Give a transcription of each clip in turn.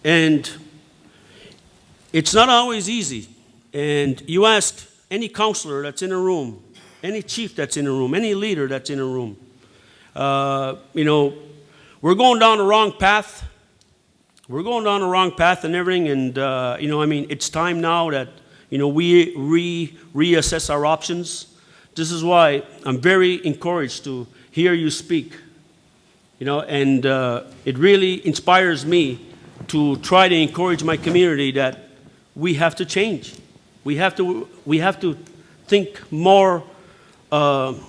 And it's not always easy. And you ask any counselor that's in a room, any chief that's in a room, any leader that's in a room, we're going down the wrong path. We're going down the wrong path and everything. And, it's time now that, we reassess our options. This is why I'm very encouraged to hear you speak. And it really inspires me to try to encourage my community that we have to change. We have to think more on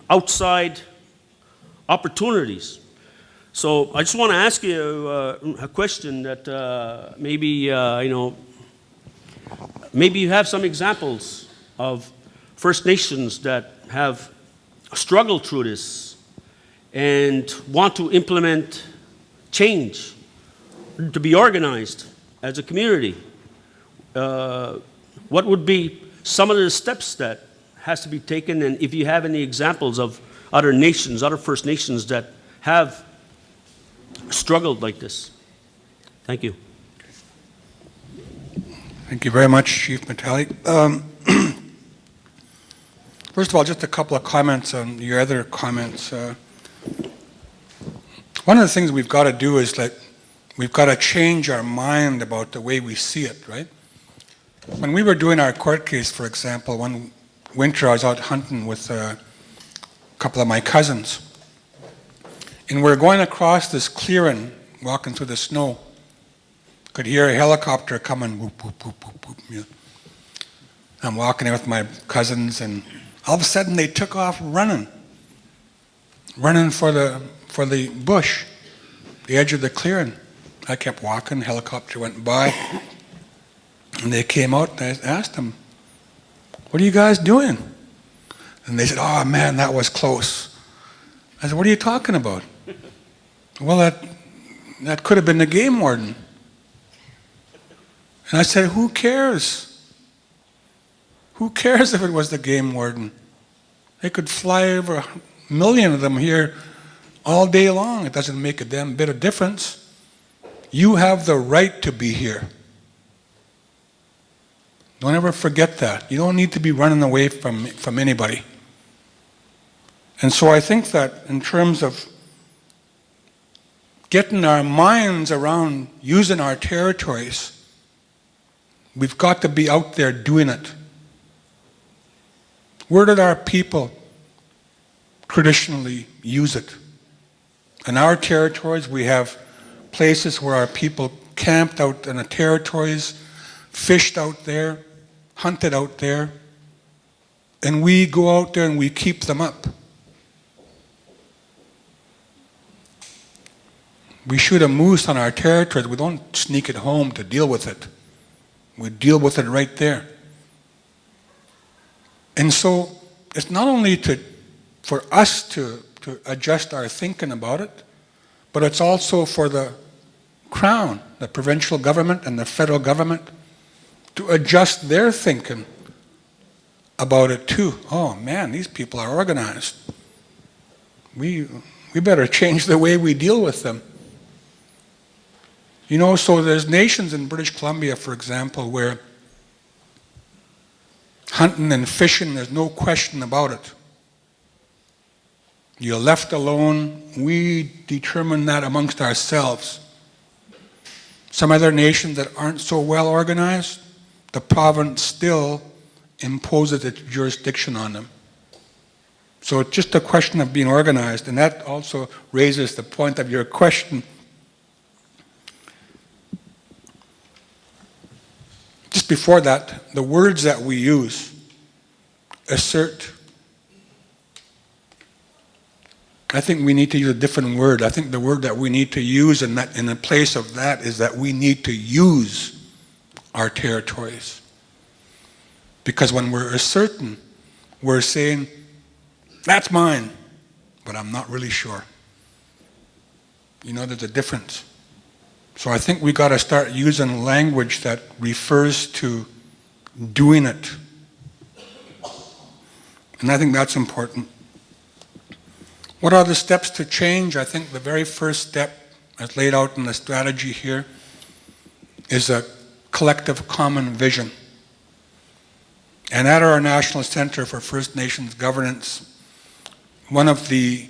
outside opportunities. So I just want to ask you a question that maybe you have some examples of First Nations that have struggled through this and want to implement change, to be organized as a community. What would be some of the steps that has to be taken, and if you have any examples of other nations, other First Nations that have struggled like this? Thank you. Thank you very much, Chief Metallic. First of all, just a couple of comments on your other comments. One of the things we've got to do is that we've got to change our mind about the way we see it, right? When we were doing our court case, for example, one winter I was out hunting with a couple of my cousins. And we're going across this clearing, walking through the snow. Could hear a helicopter coming, whoop, whoop, whoop, whoop, whoop. Yeah. I'm walking there with my cousins, and all of a sudden they took off running for the bush, the edge of the clearing. I kept walking, the helicopter went by, and they came out, and I asked them, "What are you guys doing?" And they said, "Oh man, that was close." I said, "What are you talking about?" "Well, that could have been the game warden." And I said, "Who cares? Who cares if it was the game warden? They could fly over 1 million of them here all day long. It doesn't make a damn bit of difference. You have the right to be here. Don't ever forget that. You don't need to be running away from anybody." And so I think that in terms of getting our minds around using our territories, we've got to be out there doing it. Where did our people traditionally use it? In our territories, we have places where our people camped out in the territories, fished out there, hunted out there, and we go out there and we keep them up. We shoot a moose on our territories. We don't sneak it home to deal with it. We deal with it right there. And so it's not only for us to adjust our thinking about it, but it's also for the Crown, the provincial government and the federal government, to adjust their thinking about it too. Oh man, these people are organized. We better change the way we deal with them. So there's nations in British Columbia, for example, where hunting and fishing, there's no question about it. You're left alone. We determine that amongst ourselves. Some other nations that aren't so well organized, the province still imposes its jurisdiction on them. So it's just a question of being organized, and that also raises the point of your question. Just before that, the words that we use, assert, I think we need to use a different word. I think the word that we need to use in the place of that is that we need to use our territories. Because when we're asserting, we're saying, that's mine, but I'm not really sure. There's a difference. So I think we got to start using language that refers to doing it. And I think that's important. What are the steps to change? I think the very first step, as laid out in the strategy here, is a collective common vision. And at our National Center for First Nations Governance, one of the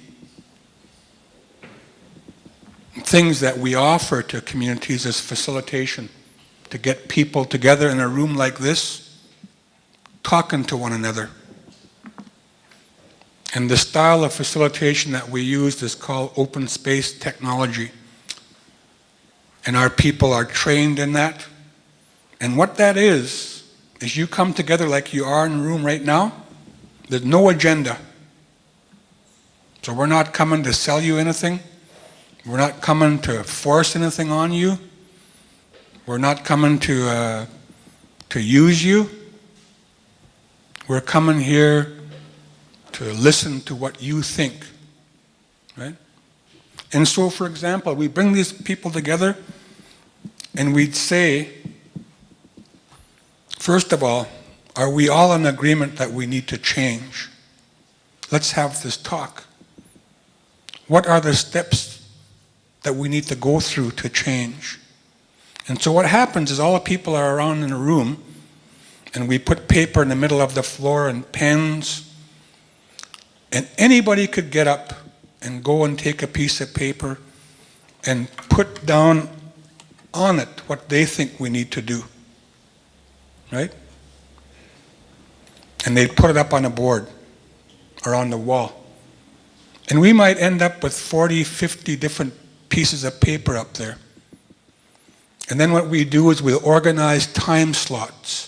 things that we offer to communities is facilitation, to get people together in a room like this, talking to one another. And the style of facilitation that we use is called open space technology. And our people are trained in that. And what that is you come together like you are in the room right now. There's no agenda. So we're not coming to sell you anything. We're not coming to force anything on you. We're not coming to use you. We're coming here to listen to what you think, right? And so, for example, we bring these people together and we'd say, first of all, are we all in agreement that we need to change? Let's have this talk. What are the steps that we need to go through to change? And so what happens is all the people are around in a room and we put paper in the middle of the floor and pens, and anybody could get up and go and take a piece of paper and put down on it what they think we need to do. Right? And they'd put it up on a board or on the wall. And we might end up with 40, 50 different pieces of paper up there. And then what we do is we'll organize time slots.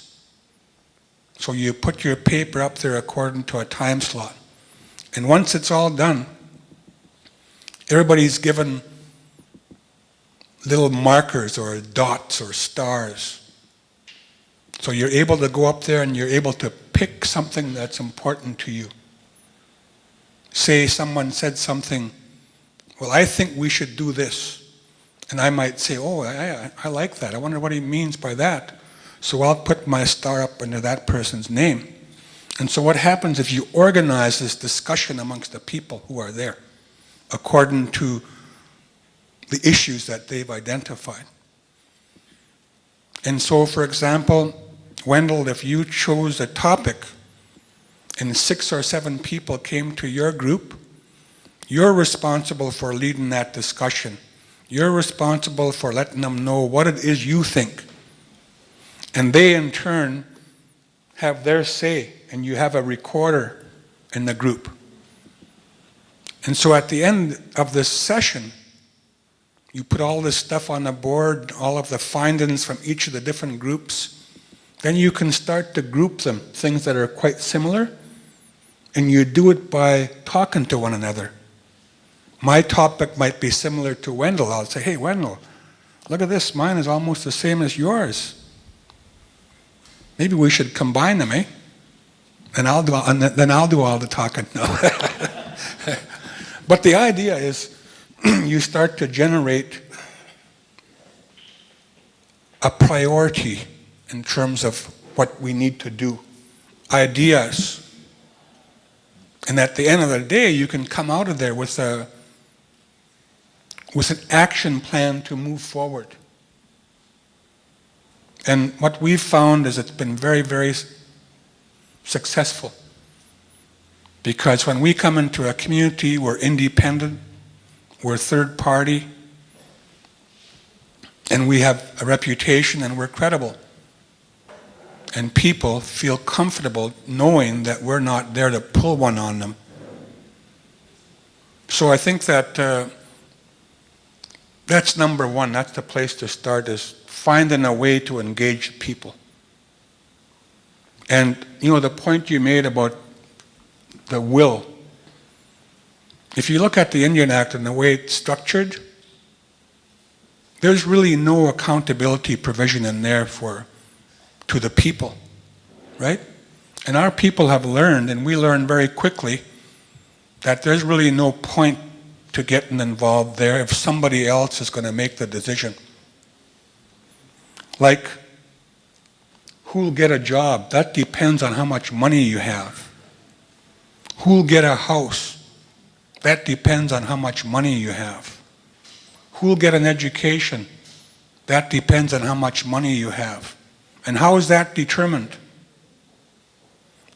So you put your paper up there according to a time slot. And once it's all done, everybody's given little markers or dots or stars. So you're able to go up there and you're able to pick something that's important to you. Say someone said something, well, I think we should do this. And I might say, oh, I like that. I wonder what he means by that. So I'll put my star up under that person's name. And so what happens if you organize this discussion amongst the people who are there, according to the issues that they've identified? And so, for example, Wendell, if you chose a topic and 6 or 7 people came to your group, you're responsible for leading that discussion. You're responsible for letting them know what it is you think. And they, in turn, have their say, and you have a recorder in the group. And so at the end of this session, you put all this stuff on the board, all of the findings from each of the different groups. Then you can start to group them, things that are quite similar, and you do it by talking to one another. My topic might be similar to Wendell. I'll say, hey, Wendell, look at this. Mine is almost the same as yours. Maybe we should combine them, eh? And then I'll do all the talking. No. But the idea is you start to generate a priority in terms of what we need to do, ideas. And at the end of the day, you can come out of there with an action plan to move forward. And what we've found is it's been very, very successful. Because when we come into a community, we're independent, we're third party, and we have a reputation and we're credible. And people feel comfortable knowing that we're not there to pull one on them. So I think that that's number one. That's the place to start, is finding a way to engage people. And the point you made about the will. If you look at the Indian Act and the way it's structured, there's really no accountability provision in there to the people, right? And our people have learned, and we learn very quickly, that there's really no point to getting involved there if somebody else is going to make the decision. Like, who'll get a job? That depends on how much money you have. Who'll get a house? That depends on how much money you have. who will get an education? That depends on how much money you have. And how is that determined?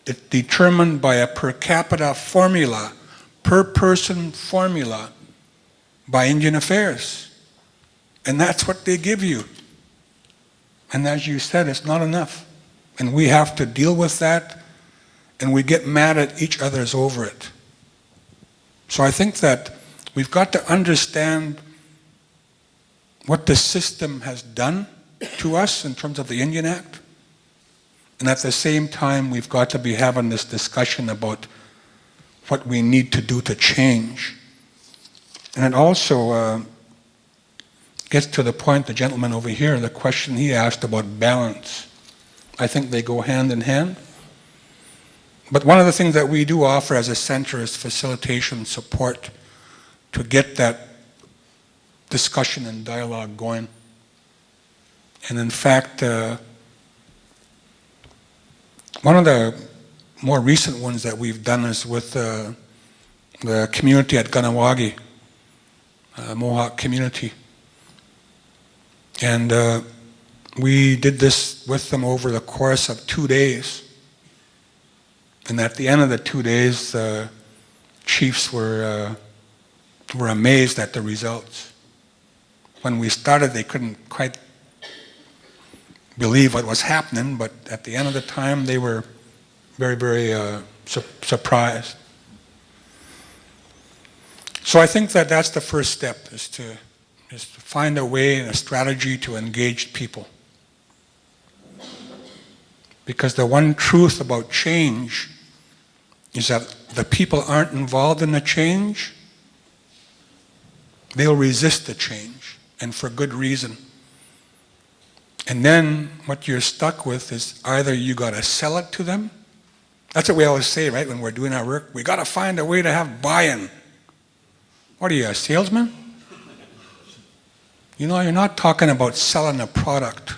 It's determined by a per capita formula, per person formula, by Indian Affairs. And that's what they give you. And as you said, it's not enough. And we have to deal with that, and we get mad at each other's over it. So I think that we've got to understand what the system has done to us in terms of the Indian Act. And at the same time, we've got to be having this discussion about what we need to do to change. And it also gets to the point, the gentleman over here, the question he asked about balance. I think they go hand in hand. But one of the things that we do offer as a center is facilitation support to get that discussion and dialogue going. And in fact, one of the more recent ones that we've done is with the community at Kahnawake, Mohawk community. And we did this with them over the course of 2 days. And at the end of the 2 days, the chiefs were amazed at the results. When we started, they couldn't quite believe what was happening, but at the end of the time, they were very, very surprised. So I think that that's the first step, is to find a way and a strategy to engage people. Because the one truth about change is that the people aren't involved in the change, they'll resist the change, and for good reason. And then what you're stuck with is either you got to sell it to them. That's what we always say, right, when we're doing our work. We got to find a way to have buy-in. What are you, a salesman? You know, you're not talking about selling a product.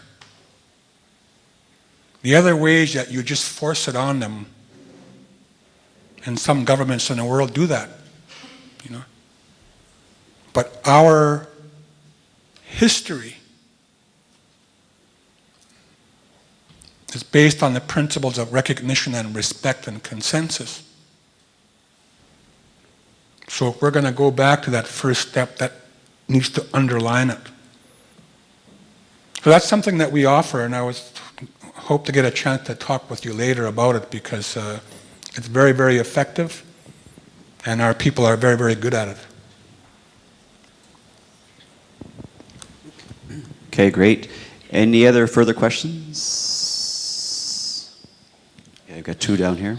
The other way is that you just force it on them. And some governments in the world do that, you know. But our history is based on the principles of recognition and respect and consensus. So if we're going to go back to that first step, that needs to underline it. So that's something that we offer, and I hope to get a chance to talk with you later about it, because it's very, very effective, and our people are very, very good at it. Okay, great. Any other further questions? Yeah, I've got two down here.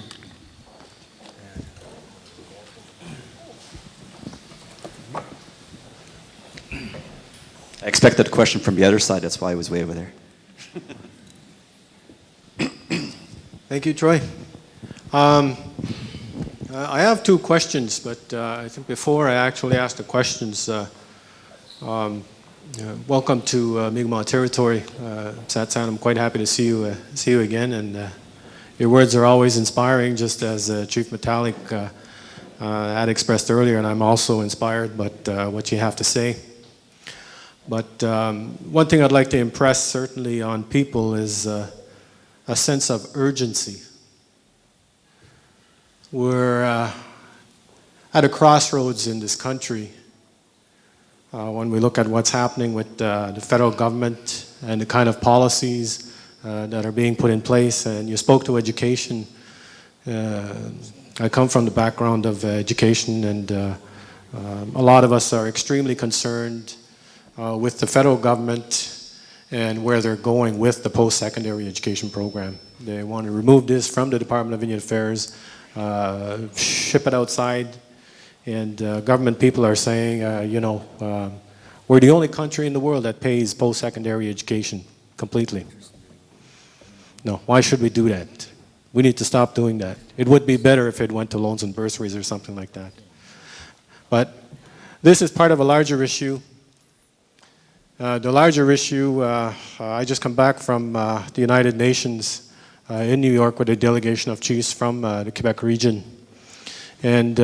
I expected a question from the other side, that's why I was way over there. Thank you, Troy. I have two questions, but I think before I actually ask the questions, welcome to Mi'kmaq territory. Satsan, I'm quite happy to see you again, and your words are always inspiring, just as Chief Metallic had expressed earlier, and I'm also inspired by what you have to say. But one thing I'd like to impress certainly on people is a sense of urgency. We're at a crossroads in this country when we look at what's happening with the federal government and the kind of policies that are being put in place. And you spoke to education. I come from the background of education, and a lot of us are extremely concerned with the federal government and where they're going with the post-secondary education program. They want to remove this from the Department of Indian Affairs, ship it outside, and government people are saying, we're the only country in the world that pays post-secondary education completely. No, why should we do that? We need to stop doing that. It would be better if it went to loans and bursaries or something like that. But this is part of a larger issue. The larger issue, I just come back from the United Nations in New York with a delegation of chiefs from the Quebec region. And